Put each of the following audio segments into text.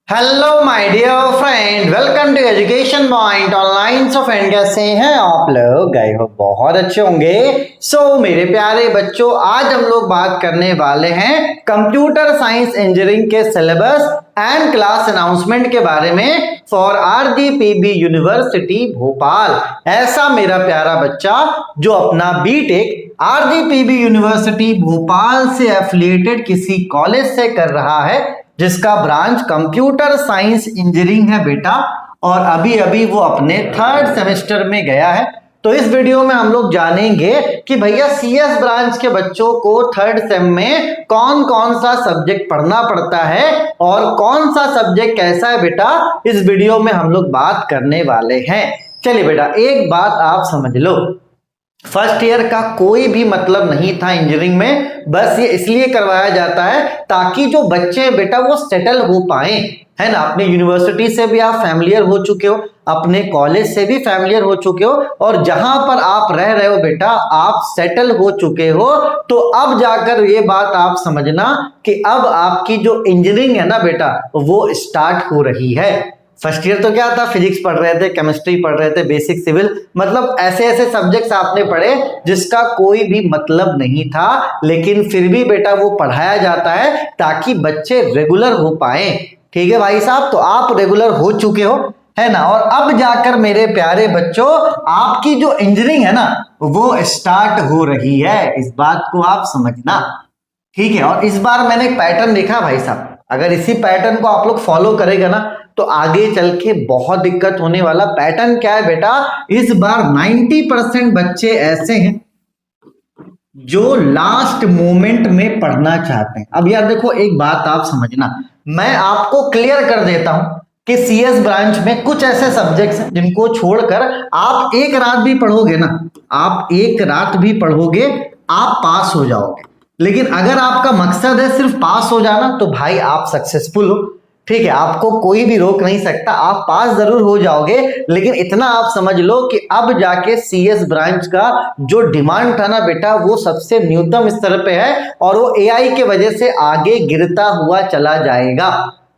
Hello my dear friend, welcome to education point online. So friend, कैसे हैं आप लोग? गए हो बहुत अच्छे होंगे। मेरे प्यारे बच्चों, आज हम लोग बात करने वाले हैं कंप्यूटर साइंस इंजीनियरिंग के सिलेबस एंड क्लास अनाउंसमेंट के बारे में फॉर आरजीपीवी यूनिवर्सिटी भोपाल। ऐसा मेरा प्यारा बच्चा जो अपना बीटेक आरजीपीवी यूनिवर्सिटी भोपाल से एफिलिएटेड किसी कॉलेज से कर रहा है, जिसका ब्रांच कंप्यूटर साइंस इंजीनियरिंग है बेटा, और अभी अभी वो अपने 3rd सेमेस्टर में गया है। तो इस वीडियो में हम लोग जानेंगे कि भैया सीएस ब्रांच के बच्चों को 3rd सेम में कौन कौन सा सब्जेक्ट पढ़ना पड़ता है और कौन सा सब्जेक्ट कैसा है बेटा, इस वीडियो में हम लोग बात करने वाले हैं। चलिए बेटा, एक बात आप समझ लो, फर्स्ट ईयर का कोई भी मतलब नहीं था इंजीनियरिंग में। बस ये इसलिए करवाया जाता है ताकि जो बच्चे हैं बेटा वो सेटल हो पाए, है ना। अपने यूनिवर्सिटी से भी आप फैमिलियर हो चुके हो, अपने कॉलेज से भी फैमिलियर हो चुके हो, और जहां पर आप रह रहे हो बेटा आप सेटल हो चुके हो। तो अब जाकर ये बात आप समझना कि अब आपकी जो इंजीनियरिंग है ना बेटा वो स्टार्ट हो रही है। फर्स्ट ईयर तो क्या था, फिजिक्स पढ़ रहे थे, केमिस्ट्री पढ़ रहे थे, बेसिक सिविल, मतलब ऐसे ऐसे सब्जेक्ट्स आपने पढ़े जिसका कोई भी मतलब नहीं था, लेकिन फिर भी बेटा वो पढ़ाया जाता है ताकि बच्चे रेगुलर हो पाए। ठीक है भाई साहब, तो आप रेगुलर हो चुके हो, है ना। और अब जाकर मेरे प्यारे बच्चों आपकी जो इंजीनियरिंग है ना वो स्टार्ट हो रही है, इस बात को आप समझना। ठीक है, और इस बार मैंने एक पैटर्न देखा भाई साहब, अगर इसी पैटर्न को आप लोग फॉलो करेगा ना तो आगे चल के बहुत दिक्कत होने वाला। पैटर्न क्या है बेटा, इस बार 90% बच्चे ऐसे हैं जो लास्ट मोमेंट में पढ़ना चाहते हैं। अब यार देखो, एक बात आप समझना, मैं आपको क्लियर कर देता हूं कि सीएस ब्रांच में कुछ ऐसे सब्जेक्ट्स हैं जिनको छोड़कर आप एक रात भी पढ़ोगे ना, आप एक रात भी पढ़ोगे आप पास हो जाओगे। लेकिन अगर आपका मकसद है सिर्फ पास हो जाना तो भाई आप सक्सेसफुल हो। ठीक है, आपको कोई भी रोक नहीं सकता, आप पास जरूर हो जाओगे। लेकिन इतना आप समझ लो कि अब जाके सीएस ब्रांच का जो डिमांड था ना बेटा वो सबसे न्यूनतम स्तर पे है, और वो एआई के वजह से आगे गिरता हुआ चला जाएगा।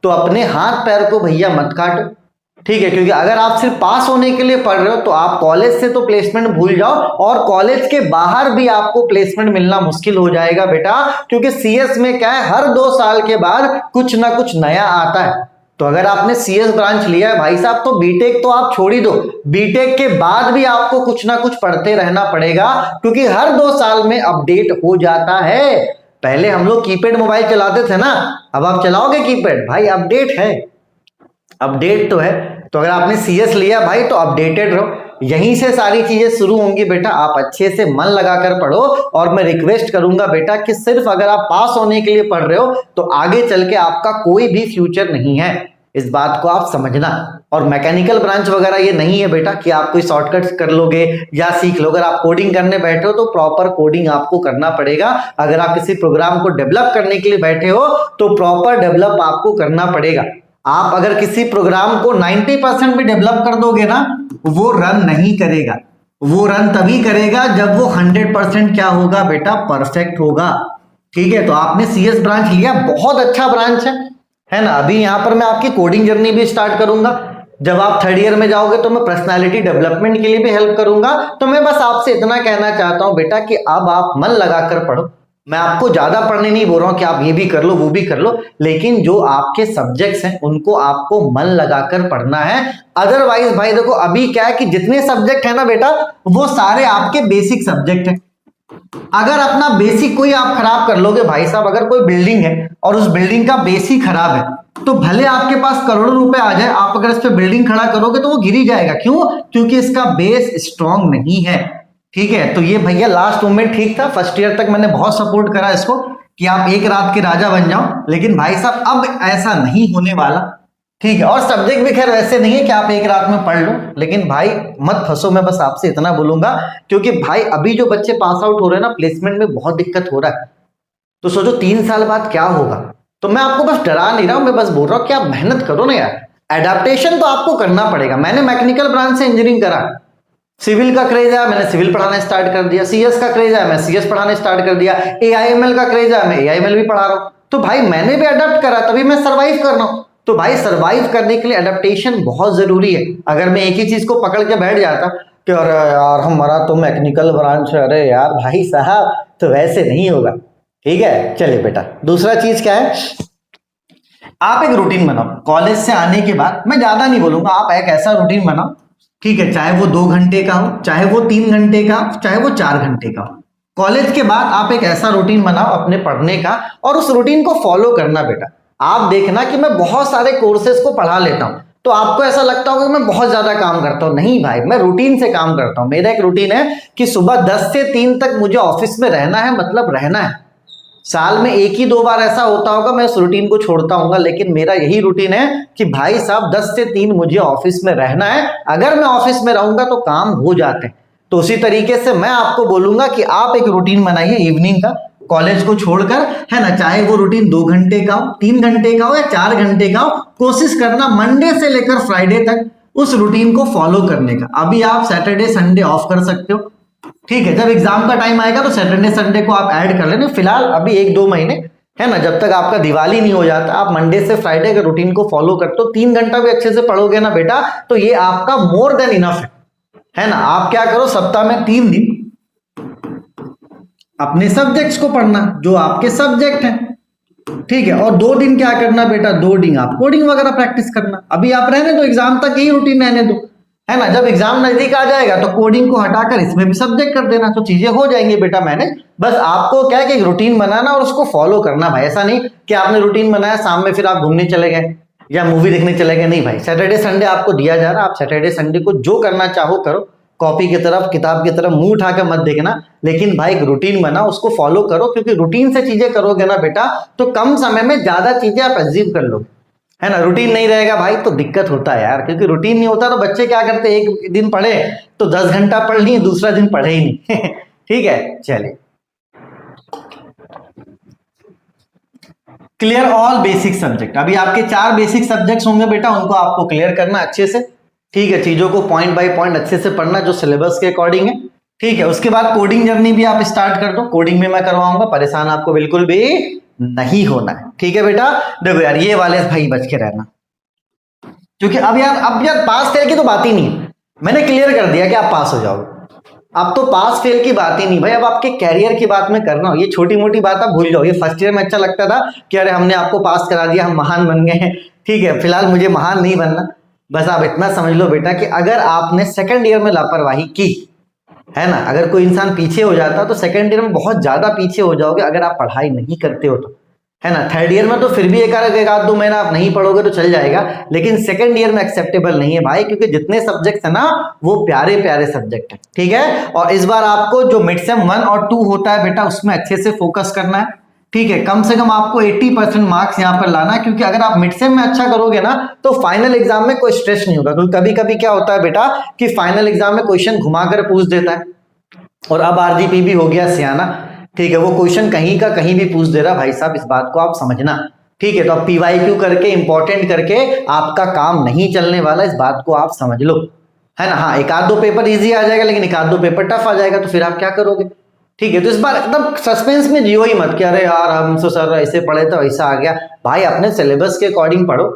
तो अपने हाथ पैर को भैया मत काटो, ठीक है, क्योंकि अगर आप सिर्फ पास होने के लिए पढ़ रहे हो तो आप कॉलेज से तो प्लेसमेंट भूल जाओ, और कॉलेज के बाहर भी आपको प्लेसमेंट मिलना मुश्किल हो जाएगा बेटा, क्योंकि सीएस में क्या है, हर 2 साल के बाद कुछ ना कुछ नया आता है। तो अगर आपने सीएस ब्रांच लिया है भाई साहब तो बीटेक तो आप छोड़ ही दो, बीटेक के बाद भी आपको कुछ ना कुछ पढ़ते रहना पड़ेगा, क्योंकि हर 2 साल में अपडेट हो जाता है। पहले हम लोग कीपैड मोबाइल चलाते थे ना, अब आप चलाओगे कीपैड? भाई अपडेट है, अपडेट तो है। तो अगर आपने सीएस लिया भाई तो अपडेटेड रहो, यहीं से सारी चीजें शुरू होंगी बेटा। आप अच्छे से मन लगाकर पढ़ो, और मैं रिक्वेस्ट करूंगा बेटा कि सिर्फ अगर आप पास होने के लिए पढ़ रहे हो तो आगे चल के आपका कोई भी फ्यूचर नहीं है, इस बात को आप समझना। और मैकेनिकल ब्रांच वगैरह ये नहीं है बेटा कि आप कोई शॉर्टकट कर लोगे या सीख लो। अगर आप कोडिंग करने बैठे हो तो प्रॉपर कोडिंग आपको करना पड़ेगा। अगर आप किसी प्रोग्राम को डेवलप करने के लिए बैठे हो तो प्रॉपर डेवलप आपको करना पड़ेगा। आप अगर किसी प्रोग्राम को 90% भी डेवलप कर दोगे ना, वो रन नहीं करेगा। वो रन तभी करेगा जब वो 100% क्या होगा बेटा, परफेक्ट होगा। ठीक है, तो आपने सीएस ब्रांच लिया, बहुत अच्छा ब्रांच है ना। अभी यहां पर मैं आपकी कोडिंग जर्नी भी स्टार्ट करूंगा। जब आप 3rd ईयर में जाओगे तो मैं पर्सनालिटी डेवलपमेंट के लिए भी हेल्प करूंगा। तो मैं बस आपसे इतना कहना चाहता हूं बेटा कि अब आप मन लगाकर पढ़ो। मैं आपको ज्यादा पढ़ने नहीं बोल रहा हूं कि आप ये भी कर लो वो भी कर लो, लेकिन जो आपके सब्जेक्ट्स हैं उनको आपको मन लगाकर पढ़ना है। अदरवाइज भाई देखो, अभी क्या है कि जितने सब्जेक्ट है ना बेटा वो सारे आपके बेसिक सब्जेक्ट हैं। अगर अपना बेसिक कोई आप खराब कर लोगे भाई साहब, अगर कोई बिल्डिंग है और उस बिल्डिंग का बेसिक खराब है तो भले आपके पास करोड़ों रुपए आ जाए, आप अगर इस पे बिल्डिंग खड़ा करोगे तो वो गिर ही जाएगा। क्यों? क्योंकि इसका बेस स्ट्रांग नहीं है। ठीक है, तो ये भैया लास्ट मोमेंट ठीक था, फर्स्ट ईयर तक मैंने बहुत सपोर्ट करा इसको कि आप एक रात के राजा बन जाओ, लेकिन भाई साहब अब ऐसा नहीं होने वाला। ठीक है, और सब्जेक्ट भी खैर वैसे नहीं है कि आप एक रात में पढ़ लो, लेकिन भाई मत फंसो, मैं बस आपसे इतना बोलूंगा, क्योंकि भाई अभी जो बच्चे पास आउट हो रहे हैं ना प्लेसमेंट में बहुत दिक्कत हो रहा है। तो सोचो 3 साल बाद क्या होगा। तो मैं आपको बस डरा नहीं रहा हूं, मैं बस बोल रहा हूं कि आप मेहनत करो ना यार, एडेप्टेशन तो आपको करना पड़ेगा। मैंने मैकेनिकल ब्रांच से इंजीनियरिंग करा, सिविल का क्रेज है मैंने सिविल पढ़ाना स्टार्ट कर दिया, सीएस का क्रेज है मैं सीएस पढ़ाना स्टार्ट कर दिया, एआईएमएल का क्रेज है मैं एआईएमएल भी पढ़ा रहा हूं। तो भाई मैंने भी अडॉप्ट करा, तभी मैं सर्वाइव कर रहा हूं। तो भाई सरवाइव करने के लिए अडेप्टेशन बहुत जरूरी है। अगर मैं एक ही चीज को पकड़ के बैठ जाता कि अरे यार हमारा तो मैकेनिकल ब्रांच है, अरे यार भाई साहब, तो वैसे नहीं होगा। ठीक है, चलिए बेटा दूसरा चीज क्या है, आप एक रूटीन बनाओ। कॉलेज से आने के बाद, मैं ज्यादा नहीं बोलूंगा, आप एक ऐसा रूटीन बनाओ, ठीक है, चाहे वो 2 घंटे का हो, चाहे वो 3 घंटे का, चाहे वो 4 घंटे का हो। कॉलेज के बाद आप एक ऐसा रूटीन बनाओ अपने पढ़ने का, और उस रूटीन को फॉलो करना बेटा। आप देखना कि मैं बहुत सारे कोर्सेज को पढ़ा लेता हूं, तो आपको ऐसा लगता होगा कि मैं बहुत ज्यादा काम करता हूं। नहीं भाई, मैं रूटीन से काम करता हूं। मेरा एक रूटीन है कि सुबह 10 से 3 तक मुझे ऑफिस में रहना है, मतलब रहना है। साल में 1 ही 2 बार ऐसा होता होगा मैं उस रूटीन को छोड़ता हूँ, लेकिन मेरा यही रूटीन है कि भाई साहब 10 से 3 मुझे ऑफिस में रहना है। अगर मैं ऑफिस में रहूंगा तो काम हो जाते हैं। तो उसी तरीके से मैं आपको बोलूंगा कि आप एक रूटीन बनाइए इवनिंग का, कॉलेज को छोड़कर, है ना, चाहे वो रूटीन 2 घंटे का हो, 3 घंटे का हो या 4 घंटे का हो, कोशिश करना मंडे से लेकर फ्राइडे तक उस रूटीन को फॉलो करने का। अभी आप सैटरडे संडे ऑफ कर सकते हो, ठीक है, जब एग्जाम का टाइम आएगा तो सैटरडे संडे को आप ऐड कर लेना। फिलहाल अभी 1-2 महीने, है ना, जब तक आपका दिवाली नहीं हो जाता, आप मंडे से फ्राइडे का रूटीन को फॉलो करते हो। 3 घंटा भी अच्छे से पढ़ोगे ना बेटा, तो ये आपका मोर देन इनफ है ना। आप क्या करो, सप्ताह में 3 दिन अपने सब्जेक्ट्स को पढ़ना, जो आपके सब्जेक्ट हैं, ठीक है, और 2 दिन क्या करना बेटा, 2 दिन आप कोडिंग वगैरह प्रैक्टिस करना। अभी आप रहने दो, एग्जाम तक यही रूटीन रहने दो, है ना। जब एग्जाम नजदीक आ जाएगा तो कोडिंग को हटाकर इसमें भी सब्जेक्ट कर देना, तो चीजें हो जाएंगी बेटा मैनेज। बस आपको क्या है कि रूटीन बनाना और उसको फॉलो करना भाई। ऐसा नहीं कि आपने रूटीन बनाया, शाम में फिर आप घूमने चले गए या मूवी देखने चले गए। नहीं भाई, सैटरडे संडे आपको दिया जा रहा है, आप सैटरडे संडे को जो करना चाहो करो। कॉपी की तरफ, किताब की तरफ मुंह उठाकर मत देखना, लेकिन भाई एक रूटीन बना, उसको फॉलो करो, क्योंकि रूटीन से चीजें करोगे ना बेटा तो कम समय में ज्यादा चीजें आप अचीव कर लोगे, है ना। रूटीन नहीं रहेगा भाई तो दिक्कत होता है यार, क्योंकि रूटीन नहीं होता तो बच्चे क्या करते हैं, एक दिन पढ़े तो 10 घंटा पढ़ लिए, दूसरा दिन पढ़े ही नहीं ठीक है, चलिए। Clear all basic subject. अभी आपके 4 बेसिक सब्जेक्ट्स होंगे बेटा, उनको आपको क्लियर करना अच्छे से, ठीक है। चीजों को पॉइंट बाय पॉइंट अच्छे से पढ़ना जो सिलेबस के अकॉर्डिंग है, ठीक है। उसके बाद कोडिंग जर्नी भी आप स्टार्ट कर दो, कोडिंग भी मैं करवाऊंगा, परेशान आपको बिल्कुल भी नहीं होना है, ठीक है बेटा। देखो यार, ये वाले भाई बच के रहना, क्योंकि अब यार पास फेल की तो बात ही नहीं है। मैंने क्लियर कर दिया कि आप पास हो जाओगे। अब तो पास फेल की बात ही नहीं भाई, अब आपके कैरियर की बात में करना हो। ये छोटी मोटी बात आप भूल जाओ। ये फर्स्ट ईयर में अच्छा लगता था कि अरे हमने आपको पास करा दिया, हम महान बन गए हैं, ठीक है। फिलहाल मुझे महान नहीं बनना, बस आप इतना समझ लो बेटा कि अगर आपने सेकंड ईयर में लापरवाही की, है ना, अगर कोई इंसान पीछे हो जाता तो सेकंड ईयर में बहुत ज्यादा पीछे हो जाओगे अगर आप पढ़ाई नहीं करते हो तो, है ना। थर्ड ईयर में तो फिर भी एक आध 2 महीना आप नहीं पढ़ोगे तो चल जाएगा, लेकिन सेकंड ईयर में एक्सेप्टेबल नहीं है भाई, क्योंकि जितने सब्जेक्ट है ना वो प्यारे प्यारे सब्जेक्ट है, ठीक है। और इस बार आपको जो मिड सेम 1 और 2 होता है बेटा, उसमें अच्छे से फोकस करना है, ठीक है। कम से कम आपको 80% मार्क्स यहाँ पर लाना है, क्योंकि अगर आप मिड सेम में अच्छा करोगे ना तो फाइनल एग्जाम में कोई स्ट्रेस नहीं होगा। क्योंकि कभी कभी क्या होता है बेटा कि फाइनल एग्जाम में क्वेश्चन घुमाकर पूछ देता है, और अब आरजीपी भी हो गया सियाना, ठीक है, वो क्वेश्चन कहीं का कहीं भी पूछ दे रहा भाई साहब, इस बात को आप समझना, ठीक है। तो अब पीवाईक्यू करके इंपॉर्टेंट करके आपका काम नहीं चलने वाला, इस बात को आप समझ लो, है ना। हाँ, 1-2 पेपर इजी आ जाएगा, लेकिन 1-2 पेपर टफ आ जाएगा, तो फिर आप क्या करोगे, ठीक है। तो इस बार एकदम सस्पेंस में जियो ही मत कि अरे यार हम तो सर ऐसे पढ़े तो ऐसा आ गया। भाई अपने सिलेबस के अकॉर्डिंग पढ़ो,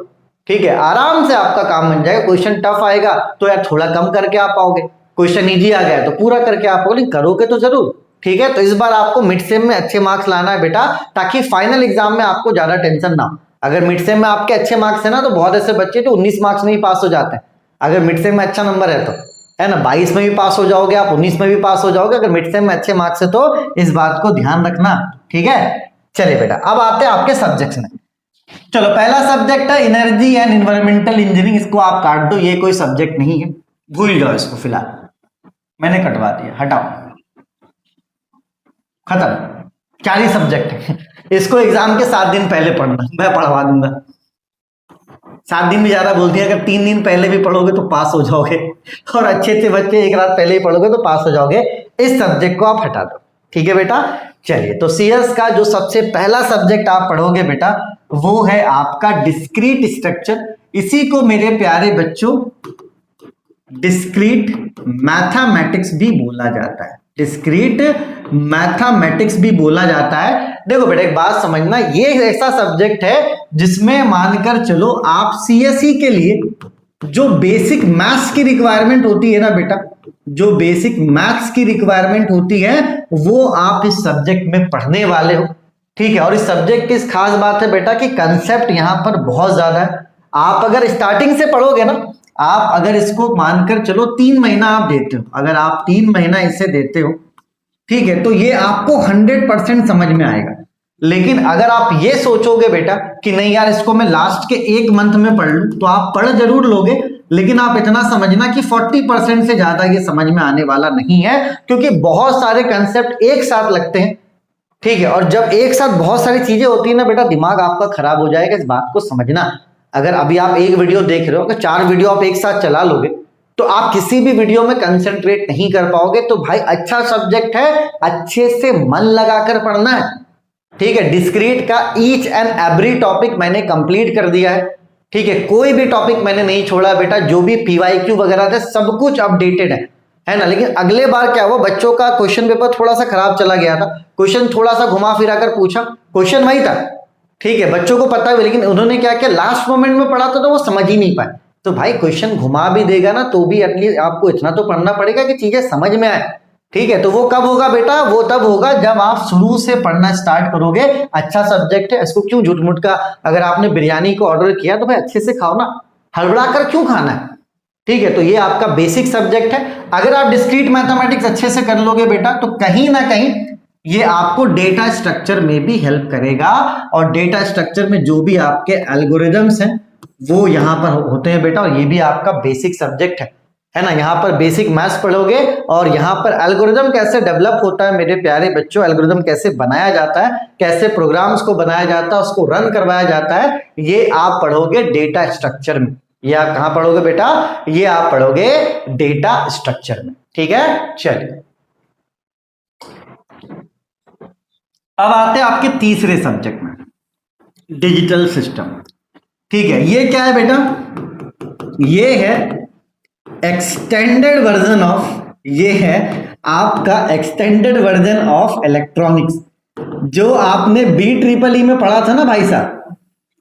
ठीक है, आराम से आपका काम बन जाएगा। क्वेश्चन टफ आएगा तो यार थोड़ा कम करके आप पाओगे, क्वेश्चन इजी आ गया तो पूरा करके आप पाओगे, करोगे तो जरूर, ठीक है। तो इस बार आपको मिड सेम में अच्छे मार्क्स लाना है बेटा, ताकि फाइनल एग्जाम में आपको ज्यादा टेंशन ना हो। अगर मिड सेम में आपके अच्छे मार्क्स है ना, तो बहुत ऐसे बच्चे जो 19 मार्क्स में ही पास हो जाते हैं। अगर मिड सेम में अच्छा नंबर है तो, है ना, 22 में भी पास हो जाओगे आप, 19 में भी पास हो जाओगे अगर मिड सेम में अच्छे मार्क्स है तो। इस बात को ध्यान रखना, ठीक है। चलिए बेटा, अब आते हैं आपके सब्जेक्ट्स में। चलो, पहला सब्जेक्ट है एनर्जी एंड एनवायरमेंटल इंजीनियरिंग। इसको आप काट दो, ये कोई सब्जेक्ट नहीं है, भूल जाओ इसको, फिलहाल मैंने कटवा दिया, हटाओ, खत्म। 4 ही सब्जेक्ट है, इसको एग्जाम के 7 दिन पहले पढ़ना, मैं पढ़वा दूंगा। 7 दिन भी ज्यादा बोलती है, अगर 3 दिन पहले भी पढ़ोगे तो पास हो जाओगे, और अच्छे से बच्चे 1 रात पहले ही पढ़ोगे तो पास हो जाओगे। इस सब्जेक्ट को आप हटा दो, ठीक है बेटा। चलिए, तो सीएस का जो सबसे पहला सब्जेक्ट आप पढ़ोगे बेटा, वो है आपका डिस्क्रीट स्ट्रक्चर। इसी को मेरे प्यारे बच्चों डिस्क्रीट मैथमेटिक्स भी बोला जाता है। डिस्क्रीट मैथमेटिक्स भी बोला जाता है। देखो बेटा एक बात समझना, ये ऐसा सब्जेक्ट है जिसमें मानकर चलो आप सीएसई के लिए जो बेसिक मैथ्स की रिक्वायरमेंट होती है ना बेटा, जो बेसिक मैथ्स की रिक्वायरमेंट होती है वो आप इस सब्जेक्ट में पढ़ने वाले हो। ठीक है, और इस सब्जेक्ट की इस खास बात है बेटा कि कंसेप्ट यहां पर बहुत ज्यादा है। आप अगर स्टार्टिंग से पढ़ोगे ना, आप अगर इसको मानकर चलो 3 महीना आप देते हो, अगर आप 3 महीना इसे देते हो, ठीक है, तो ये आपको 100% समझ में आएगा। लेकिन अगर आप ये सोचोगे बेटा कि नहीं यार इसको मैं लास्ट के 1 मंथ में पढ़ लूं, तो आप पढ़ जरूर लोगे, लेकिन आप इतना समझना कि 40% से ज्यादा ये समझ में आने वाला नहीं है, क्योंकि बहुत सारे कंसेप्ट एक साथ लगते हैं। ठीक है, और जब एक साथ बहुत सारी चीजें होती है ना बेटा, दिमाग आपका खराब हो जाएगा, इस बात को समझना। अगर अभी आप एक वीडियो देख रहे हो, अगर 4 वीडियो आप एक साथ चला लोगे तो आप किसी भी वीडियो में कंसंट्रेट नहीं कर पाओगे। तो भाई अच्छा सब्जेक्ट है, अच्छे से मन लगाकर पढ़ना है। ठीक है, डिस्क्रीट का ईच एंड एवरी टॉपिक मैंने कंप्लीट कर दिया है। ठीक है, कोई भी टॉपिक मैंने नहीं छोड़ा बेटा, जो भी पीवाईक्यू वगैरह थे सब कुछ अपडेटेड है ना। लेकिन अगले बार क्या हुआ, बच्चों का क्वेश्चन पेपर थोड़ा सा खराब चला गया था, क्वेश्चन थोड़ा सा घुमा फिरा कर पूछा, क्वेश्चन वही था। ठीक है, बच्चों को पता है, लेकिन उन्होंने क्या किया, लास्ट मोमेंट में पढ़ा था तो वो समझ ही नहीं पाए। तो भाई क्वेश्चन घुमा भी देगा ना तो भी एटलीस्ट आपको इतना तो पढ़ना पड़ेगा कि चीजें समझ में आए। ठीक है, तो वो कब होगा बेटा, वो तब होगा जब आप शुरू से पढ़ना स्टार्ट करोगे। अच्छा सब्जेक्ट है, इसको क्यों झूठ मूठ का, अगर आपने बिरयानी को ऑर्डर किया तो भाई अच्छे से खाओ ना, हड़बड़ा कर क्यों खाना है। ठीक है, तो ये आपका बेसिक सब्जेक्ट है। अगर आप डिस्क्रीट मैथमेटिक्स अच्छे से कर लोगे बेटा, तो कहीं ना कहीं ये आपको डेटा स्ट्रक्चर में भी हेल्प करेगा, और डेटा स्ट्रक्चर में जो भी आपके एल्गोरिदम्स हैं वो यहां पर होते हैं बेटा, और ये भी आपका बेसिक सब्जेक्ट है ना। यहाँ पर बेसिक मैथ्स पढ़ोगे और यहाँ पर एल्गोरिदम कैसे डेवलप होता है मेरे प्यारे बच्चों, एल्गोरिदम कैसे बनाया जाता है, कैसे प्रोग्राम्स को बनाया जाता है, उसको रन करवाया जाता है, ये आप पढ़ोगे डेटा स्ट्रक्चर में। ये आप कहां पढ़ोगे बेटा, ये आप पढ़ोगे डेटा स्ट्रक्चर में। ठीक है, चलिए अब आते हैं आपके तीसरे सब्जेक्ट में, डिजिटल सिस्टम। ठीक है, ये क्या है बेटा, ये है एक्सटेंडेड वर्जन ऑफ, ये है आपका एक्सटेंडेड वर्जन ऑफ इलेक्ट्रॉनिक्स, जो आपने BEEE में पढ़ा था ना भाई साहब,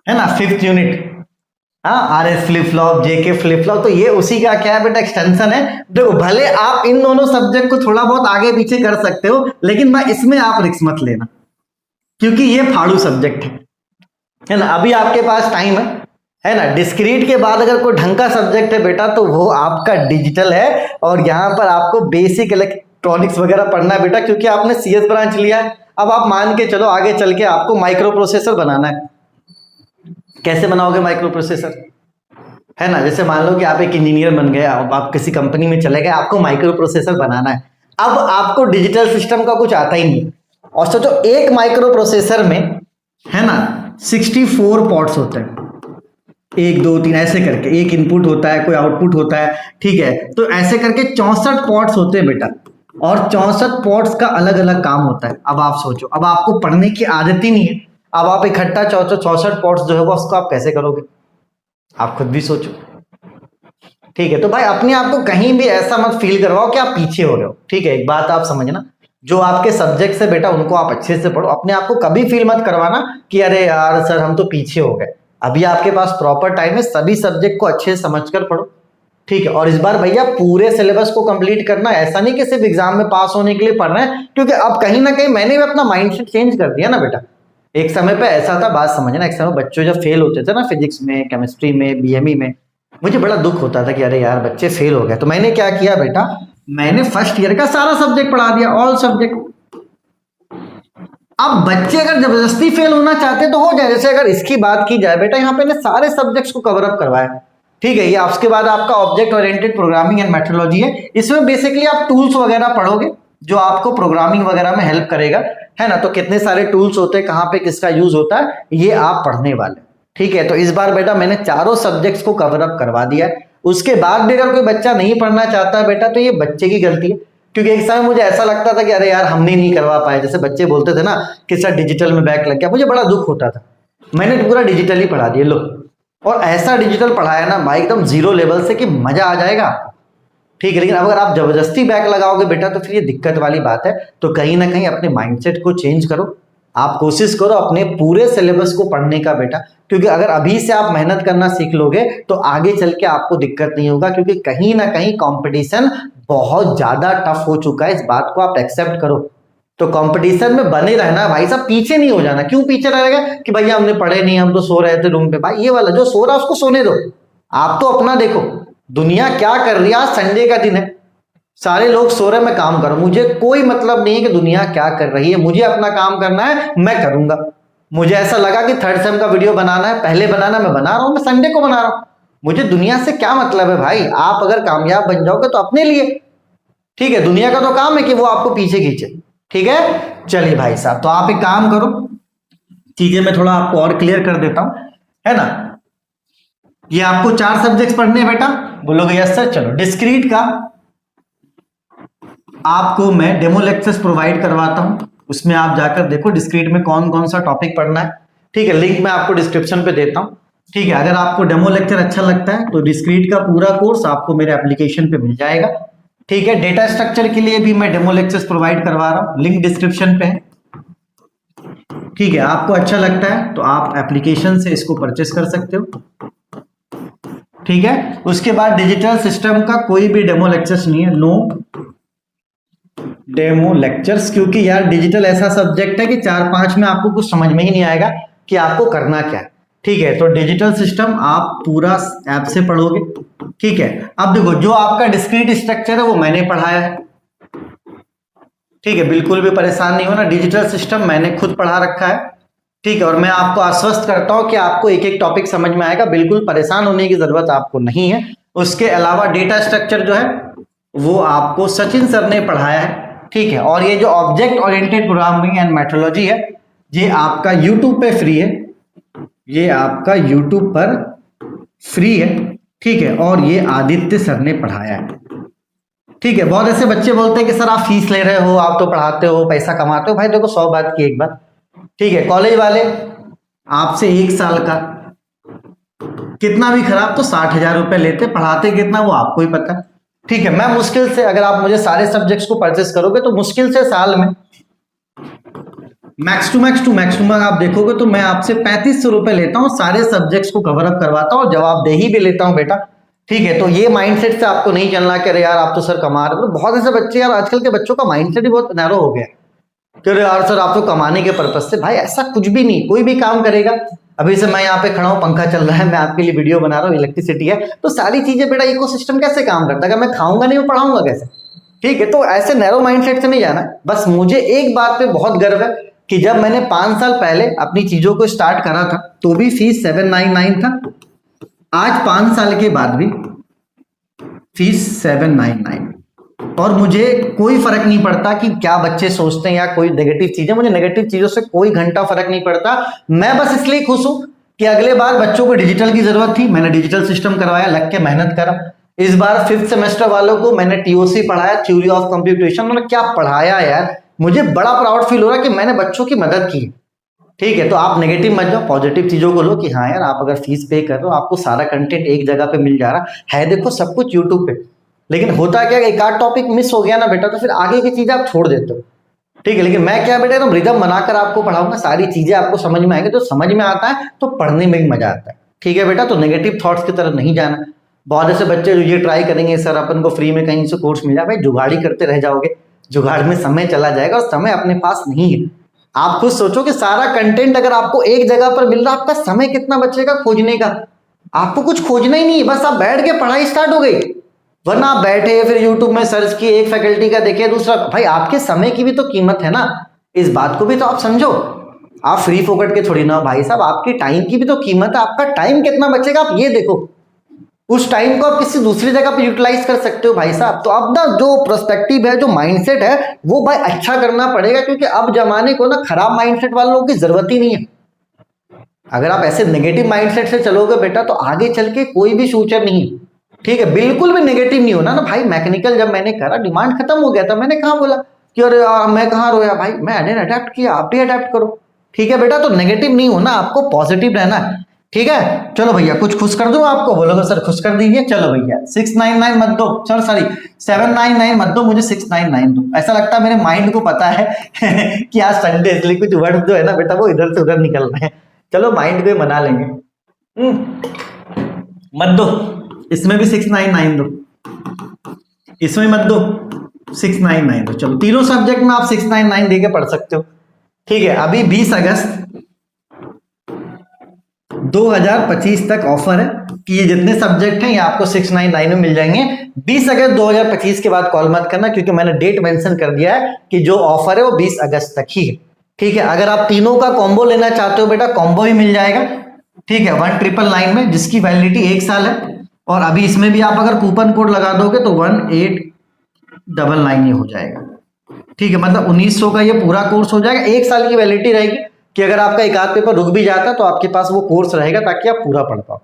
है ना, 5th यूनिट। हाँ, RS flip flop, JK flip flop, तो ये उसी का क्या है बेटा, एक्सटेंशन है। देखो भले आप इन दोनों सब्जेक्ट को थोड़ा बहुत आगे पीछे कर सकते हो, लेकिन भाई इसमें आप रिस्क मत लेना, क्योंकि ये फाड़ू सब्जेक्ट है ना। अभी आपके पास टाइम है ना। डिस्क्रीट के बाद अगर कोई ढंग का सब्जेक्ट है बेटा तो वो आपका डिजिटल है, और यहाँ पर आपको बेसिक इलेक्ट्रॉनिक्स वगैरह पढ़ना है बेटा, क्योंकि आपने CS ब्रांच लिया है। अब आप मान के चलो आगे चल के आपको माइक्रो प्रोसेसर बनाना है। कैसे बनाओगे माइक्रो प्रोसेसर, है ना। जैसे मान लो कि आप एक इंजीनियर बन गए, अब आप किसी कंपनी में चले गए, आपको माइक्रो प्रोसेसर बनाना है। अब आपको डिजिटल सिस्टम का कुछ आता ही नहीं, और सोचो एक माइक्रो प्रोसेसर में, है ना, 64 पॉट्स होते हैं, 1 2 3 ऐसे करके, एक इनपुट होता है, कोई आउटपुट होता है। ठीक है, तो ऐसे करके 64 पॉट्स होते हैं बेटा, और 64 पॉट्स का अलग अलग काम होता है। अब आप सोचो, अब आपको पढ़ने की आदत ही नहीं है, अब आप इकट्ठा 64 पॉट्स जो है वो उसको आप कैसे करोगे, आप खुद भी सोचो। ठीक है, तो भाई अपने आप को कहीं भी ऐसा मत फील करवाओ कि आप पीछे हो रहे हो। ठीक है, एक बात आप समझना, जो आपके सब्जेक्ट है बेटा उनको आप अच्छे से पढ़ो, अपने आप को कभी फील मत करवाना कि अरे यार सर हम तो पीछे हो गए। अभी आपके पास प्रॉपर टाइम है, सभी सब्जेक्ट को अच्छे से समझकर पढ़ो। ठीक है, और इस बार भैया पूरे सिलेबस को कंप्लीट करना, ऐसा नहीं कि सिर्फ एग्जाम में पास होने के लिए पढ़ रहे हैं, क्योंकि अब कहीं ना कहीं मैंने भी अपना माइंडसेट चेंज कर दिया ना बेटा। एक समय पे ऐसा था, बात समझना, एक समय बच्चों जब फेल होते थे ना फिजिक्स में, केमिस्ट्री में, BME में, मुझे बड़ा दुख होता था कि अरे यार बच्चे फेल हो गए। तो मैंने क्या किया बेटा, मैंने फर्स्ट ईयर का सारा सब्जेक्ट पढ़ा दिया, ऑल सब्जेक्ट। अब बच्चे अगर जबरदस्ती फेल होना चाहते तो हो जाए। जैसे अगर इसकी बात की जाए बेटा, यहाँ पे ने सारे सब्जेक्ट्स को कवर अप करवाया। ठीक है, ये उसके बाद आपका object oriented programming and methodology है। इसमें बेसिकली आप टूल्स वगैरह पढ़ोगे जो आपको प्रोग्रामिंग वगैरह में हेल्प करेगा, है ना। तो कितने सारे टूल्स होते हैं, कहाँ पे किसका यूज होता है, ये आप पढ़ने वाले। ठीक है, तो इस बार बेटा मैंने चारों सब्जेक्ट्स को कवर अप करवा दिया है। उसके बाद भी अगर कोई बच्चा नहीं पढ़ना चाहता है बेटा, तो ये बच्चे की गलती है, क्योंकि एक समय मुझे ऐसा लगता था कि अरे यार हमने नहीं करवा पाए। जैसे बच्चे बोलते थे ना कि सर डिजिटल में बैक लग गया, मुझे बड़ा दुख होता था। मैंने पूरा डिजिटल ही पढ़ा दिया लो, और ऐसा डिजिटल पढ़ाया ना भाई एकदम 0 लेवल से कि मजा आ जाएगा। ठीक है, लेकिन अगर आप जबरदस्ती बैक लगाओगे बेटा तो फिर ये दिक्कत वाली बात है। तो कहीं ना कहीं अपने माइंडसेट को चेंज करो, आप कोशिश करो अपने पूरे सिलेबस को पढ़ने का बेटा, क्योंकि अगर अभी से आप मेहनत करना सीख लोगे तो आगे चल के आपको दिक्कत नहीं होगा, क्योंकि कहीं ना कहीं कंपटीशन बहुत ज्यादा टफ हो चुका है, इस बात को आप एक्सेप्ट करो। तो कंपटीशन में बने रहना भाई साहब, पीछे नहीं हो जाना। क्यों पीछे रहेगा कि भैया हमने पढ़े नहीं, हम तो सो रहे थे रूम पे। भाई ये वाला जो सो रहा है उसको सोने दो, आप तो अपना देखो दुनिया क्या कर रही है। आज संडे का दिन है, सारे लोग सो रहे, मैं काम करूं, मुझे कोई मतलब नहीं है कि दुनिया क्या कर रही है, मुझे अपना काम करना है, मैं करूंगा। मुझे ऐसा लगा कि थर्ड सेम का वीडियो बनाना है, पहले बनाना, मैं बना रहा हूं, मैं संडे को बना रहा हूं। मुझे दुनिया से क्या मतलब है भाई। आप अगर कामयाब बन जाओगे तो अपने लिए, ठीक है, दुनिया का तो काम है कि वो आपको पीछे खींचे। ठीक है, चलिए भाई साहब, तो आप एक काम करो, चीजें मैं थोड़ा आपको और क्लियर कर देता हूं, है ना। ये आपको 4 सब्जेक्ट्स पढ़ने हैं बेटा, बोलोगे यस सर। चलो, डिस्क्रीट का आपको मैं डेमो लेक्चर्स प्रोवाइड करवाता हूं, उसमें आप जाकर देखो डिस्क्रीट में कौन कौन सा टॉपिक पढ़ना है। ठीक है, लिंक मैं आपको डिस्क्रिप्शन पे देता हूं। ठीक है, अगर आपको डेमो लेक्चर अच्छा लगता है तो डिस्क्रीट का पूरा कोर्स आपको मेरे एप्लीकेशन पे मिल जाएगा। ठीक है, डेटा स्ट्रक्चर के लिए भी मैं डेमो लेक्चर्स प्रोवाइड करवा रहा हूं, लिंक डिस्क्रिप्शन पे है। ठीक है, आपको अच्छा लगता है तो आप एप्लीकेशन से इसको परचेस कर सकते हो। ठीक है, उसके बाद डिजिटल सिस्टम का कोई भी डेमो लेक्चर्स नहीं है, नो डेमो लेक्चर्स, क्योंकि यार डिजिटल ऐसा सब्जेक्ट है कि 4-5 में आपको कुछ समझ में ही नहीं आएगा कि आपको करना क्या है। ठीक है, तो डिजिटल सिस्टम आप पूरा ऐप से पढ़ोगे। ठीक है, अब देखो जो आपका डिस्क्रीट स्ट्रक्चर है वो मैंने पढ़ाया है। ठीक है, बिल्कुल भी परेशान नहीं होना, डिजिटल सिस्टम मैंने खुद पढ़ा रखा है। ठीक है, और मैं आपको आश्वस्त करता हूं कि आपको एक एक टॉपिक समझ में आएगा, बिल्कुल परेशान होने की जरूरत आपको नहीं है। उसके अलावा डेटा स्ट्रक्चर जो है वो आपको सचिन सर ने पढ़ाया है। ठीक है, और ये जो object oriented programming and methodology है ये आपका यूट्यूब पे फ्री है, ये आपका यूट्यूब पर फ्री है। ठीक है, और ये आदित्य सर ने पढ़ाया है। ठीक है, बहुत ऐसे बच्चे बोलते हैं कि सर आप फीस ले रहे हो, आप तो पढ़ाते हो, पैसा कमाते हो। भाई देखो 100 बात की एक बात, ठीक है, कॉलेज वाले आपसे 1 साल का कितना भी खराब तो 60,000 रुपए लेते, पढ़ाते कितना वो आपको ही पता। ठीक है, मैं मुश्किल से, अगर आप मुझे सारे सब्जेक्ट्स को परचेस करोगे तो मुश्किल से साल में मैक्स टू मैक्स आप देखोगे तो मैं आपसे 3500 रुपए लेता हूं, सारे सब्जेक्ट्स को कवर अप करवाता हूं, जवाबदेही भी लेता हूं बेटा। ठीक है, तो ये माइंडसेट से आपको नहीं चलना कि अरे यार आप तो सर कमा रहे हो। बहुत ऐसे बच्चे, यार आजकल के बच्चों का माइंडसेट ही बहुत नैरो हो गया कि अरे यार सर आप तो कमाने के पर्पज से। भाई ऐसा कुछ भी नहीं, कोई भी काम करेगा। अभी से मैं यहाँ पे खड़ा हूँ, पंखा चल रहा है, मैं आपके लिए वीडियो बना रहा हूँ, इलेक्ट्रिसिटी है, तो सारी चीजें बेटा इकोसिस्टम कैसे काम करता है। अगर मैं खाऊंगा नहीं, मैं पढ़ाऊंगा कैसे। ठीक है, तो ऐसे नैरो माइंडसेट से नहीं जाना। बस मुझे एक बात पे बहुत गर्व है कि जब मैंने 5 साल पहले अपनी चीजों को स्टार्ट करा था तो भी फीस 799 था, आज 5 साल के बाद भी फीस 799, और मुझे कोई फर्क नहीं पड़ता कि क्या बच्चे सोचते हैं या कोई नेगेटिव चीजें, मुझे नेगेटिव चीजों से कोई घंटा फर्क नहीं पड़ता। मैं बस इसलिए खुश हूं कि अगले बार बच्चों को डिजिटल की जरूरत थी, मैंने डिजिटल सिस्टम करवाया, लग के मेहनत करा। इस बार 5th सेमेस्टर वालों को मैंने टीओसी पढ़ाया, थ्योरी ऑफ कंप्यूटेशन, उन्होंने क्या पढ़ाया यार, मुझे बड़ा प्राउड फील हो रहा है कि मैंने बच्चों की मदद की। ठीक है, तो आप नेगेटिव मत जाओ, पॉजिटिव चीजों को लो कि हाँ यार आप अगर फीस पे कर रहे हो, आपको सारा कंटेंट एक जगह पे मिल जा रहा है। देखो सब कुछ यूट्यूब पे, लेकिन होता क्या, एक आध टॉपिक मिस हो गया ना बेटा तो फिर आगे की चीजें आप छोड़ देते हो। ठीक है, लेकिन मैं क्या बेटा एकदम रिदम बनाकर आपको पढ़ाऊंगा, सारी चीजें आपको समझ में आएंगी, तो समझ में आता है तो पढ़ने में भी मजा आता है। ठीक है बेटा, तो नेगेटिव थॉट्स की तरफ नहीं जाना। बहुत ऐसे बच्चे जो ये ट्राई करेंगे सर अपन को फ्री में कहीं से कोर्स मिल जाए, भाई जुगाड़ी करते रह जाओगे, जुगाड़ में समय चला जाएगा और समय अपने पास नहीं है। आप खुद सोचो कि सारा कंटेंट अगर आपको एक जगह पर मिल रहा है, आपका समय कितना बचेगा खोजने का। आपको कुछ खोजना ही नहीं, बस आप बैठ के पढ़ाई स्टार्ट हो गई। वरना आप बैठे फिर यूट्यूब में सर्च किए, एक फैकल्टी का देखे, दूसरा, भाई आपके समय की भी तो कीमत है ना, इस बात को भी तो आप समझो। आप फ्री फोकट के थोड़ी ना भाई साहब, आपके टाइम की भी तो कीमत है। आपका टाइम कितना बचेगा आप ये देखो, उस टाइम को आप किसी दूसरी जगह पे यूटिलाइज कर सकते हो भाई साहब। तो अब ना जो पर्सपेक्टिव है, जो माइंडसेट है, वो भाई अच्छा करना पड़ेगा, क्योंकि अब जमाने को ना खराब माइंडसेट वालों की जरूरत ही नहीं है। अगर आप ऐसे नेगेटिव माइंडसेट से चलोगे बेटा तो आगे चल के कोई भी फ्यूचर नहीं। ठीक है, बिल्कुल भी नेगेटिव नहीं होना ना भाई। मैकेनिकल जब मैंने करा डिमांड खत्म हो गया था, मैंने कहा बोला कि अरे यार मैं कहाँ रोया, भाई मैंने अडेप्ट किया, आप भी अडेप्ट करो। ठीक है बेटा, तो नेगेटिव नहीं होना, आपको पॉजिटिव रहना है। ठीक है, चलो भैया कुछ खुश कर दूं आपको, बोलोगे सर खुश कर दीजिए। चलो भैया 699 मत दो, चलो सॉरी 799 मत दो, मुझे 699 दो। ऐसा लगता है मेरे माइंड को पता है कि आज संडे, इसलिए कुछ वर्ड जो है ना बेटा वो इधर से उधर निकल रहे हैं। चलो माइंड को मना लेंगे। मत दो, इसमें भी 699 दो, इसमें मत दो 699 दो। चलो तीनों सब्जेक्ट में आप 699 देके पढ़ सकते हो। ठीक है, अभी 20 अगस्त 2025 तक ऑफर है कि ये जितने सब्जेक्ट हैं ये आपको 699 में मिल जाएंगे। 20 अगस्त 2025 के बाद कॉल मत करना, क्योंकि मैंने डेट मेंशन कर दिया है कि जो ऑफर है वो 20 अगस्त तक ही है। ठीक है, अगर आप तीनों का कॉम्बो लेना चाहते हो बेटा, कॉम्बो भी मिल जाएगा। ठीक है, 1999 में, जिसकी वैलिडिटी 1 साल है। और अभी इसमें भी आप अगर कूपन कोड लगा दोगे तो 1899 ये हो जाएगा। ठीक है, मतलब 1900 का ये पूरा कोर्स हो जाएगा। 1 साल की वैलिडिटी रहेगी कि अगर आपका एक आध पेपर रुक भी जाता तो आपके पास वो कोर्स रहेगा ताकि आप पूरा पढ़ पाओ।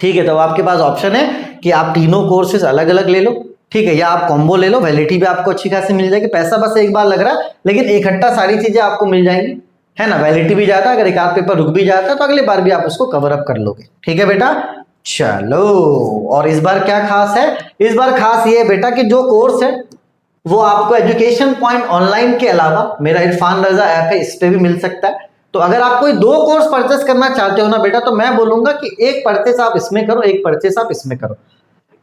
ठीक है, तो आपके पास ऑप्शन है कि आप तीनों कोर्सेज अलग अलग ले लो। ठीक है, या आप कॉम्बो ले लो, वैलिडिटी भी आपको अच्छी खासी मिल जाएगी। पैसा बस एक बार लग रहा है, लेकिन इकट्ठा सारी चीजें आपको मिल जाएंगी, है ना। वैलिडिटी भी जाता है, अगर एक आध पेपर रुक भी जाता है तो अगली बार भी आप उसको कवर अप कर लोगे। ठीक है बेटा, चलो। और इस बार क्या खास है, इस बार खास ये है बेटा कि जो कोर्स है वो आपको एजुकेशन पॉइंट ऑनलाइन के अलावा मेरा इरफान रजा ऐप है, इस पे भी मिल सकता है। तो अगर आप कोई 2 कोर्स परचेस करना चाहते हो ना बेटा, तो मैं बोलूंगा कि एक परचेस आप इसमें करो, एक परचेस आप इसमें करो।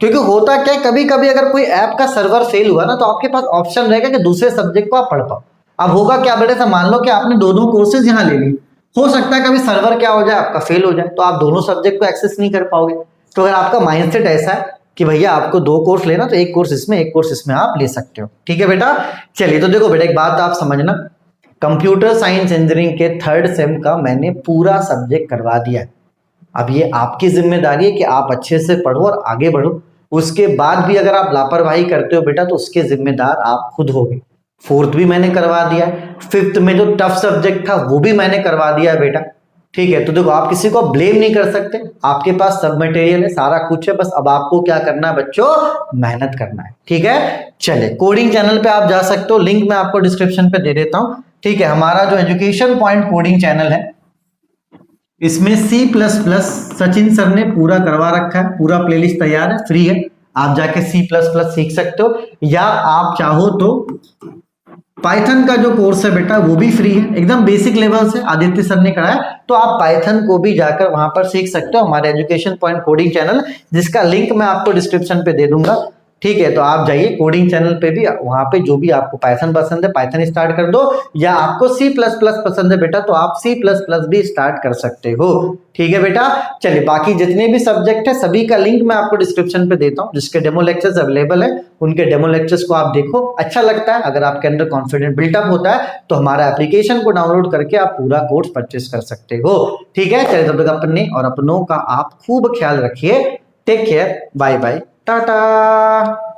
क्योंकि होता क्या है, कभी कभी अगर कोई ऐप का सर्वर फेल हुआ ना, तो आपके पास ऑप्शन रहेगा कि दूसरे सब्जेक्ट को आप पढ़ पाओ। अब होगा क्या बेटा, से मान लो कि आपने दो कोर्सेज यहाँ ले लिए, हो सकता है कभी सर्वर क्या हो जाए, आपका फेल हो जाए, तो आप दोनों सब्जेक्ट को एक्सेस नहीं कर पाओगे। तो अगर आपका माइंडसेट ऐसा है कि भैया आपको 2 कोर्स लेना, तो एक कोर्स इसमें, एक कोर्स इसमें आप ले सकते हो। ठीक है बेटा, चलिए। तो देखो बेटा, एक बात आप समझना, कंप्यूटर साइंस इंजीनियरिंग के 3rd सेम का मैंने पूरा सब्जेक्ट करवा दिया है। अब ये आपकी जिम्मेदारी है कि आप अच्छे से पढ़ो और आगे बढ़ो। उसके बाद भी अगर आप लापरवाही करते हो बेटा, तो उसके जिम्मेदार आप खुद होगे। 4th भी मैंने करवा दिया है, 5th में जो टफ सब्जेक्ट था वो भी मैंने करवा दिया है बेटा। ठीक है, तो देखो आप किसी को ब्लेम नहीं कर सकते, आपके पास सब मटेरियल है, सारा कुछ है, बस अब आपको क्या करना है बच्चों, मेहनत करना है। ठीक है, चले। कोडिंग चैनल पे आप जा सकते हो, लिंक मैं आपको डिस्क्रिप्शन पे दे देता हूं। ठीक है, हमारा जो एजुकेशन पॉइंट कोडिंग चैनल है, इसमें C++ सचिन सर ने पूरा करवा रखा है, पूरा प्लेलिस्ट तैयार है, फ्री है। आप जाके C++ सीख सकते हो, या आप चाहो तो पाइथन का जो कोर्स है बेटा वो भी फ्री है, एकदम बेसिक लेवल से आदित्य सर ने कराया। तो आप पाइथन को भी जाकर वहां पर सीख सकते हो, हमारे एजुकेशन पॉइंट कोडिंग चैनल, जिसका लिंक मैं आपको डिस्क्रिप्शन पे दे दूंगा। ठीक है, तो आप जाइए कोडिंग चैनल पे भी, वहां पे जो भी आपको पाइथन पसंद है पाइथन स्टार्ट कर दो, या आपको C++ पसंद है बेटा तो आप C++ भी स्टार्ट कर सकते हो। ठीक है बेटा, चलिए। बाकी जितने भी सब्जेक्ट है सभी का लिंक मैं आपको डिस्क्रिप्शन पे देता हूँ, जिसके डेमो लेक्चर्स अवेलेबल है, उनके डेमो लेक्चर्स को आप देखो। अच्छा लगता है, अगर आपके अंदर कॉन्फिडेंस बिल्टअप होता है, तो हमारा एप्लीकेशन को डाउनलोड करके आप पूरा कोर्स परचेस कर सकते हो। ठीक है, चलिए, तब तक अपने और अपनों का आप खूब ख्याल रखिए। Take care, bye bye, Tata.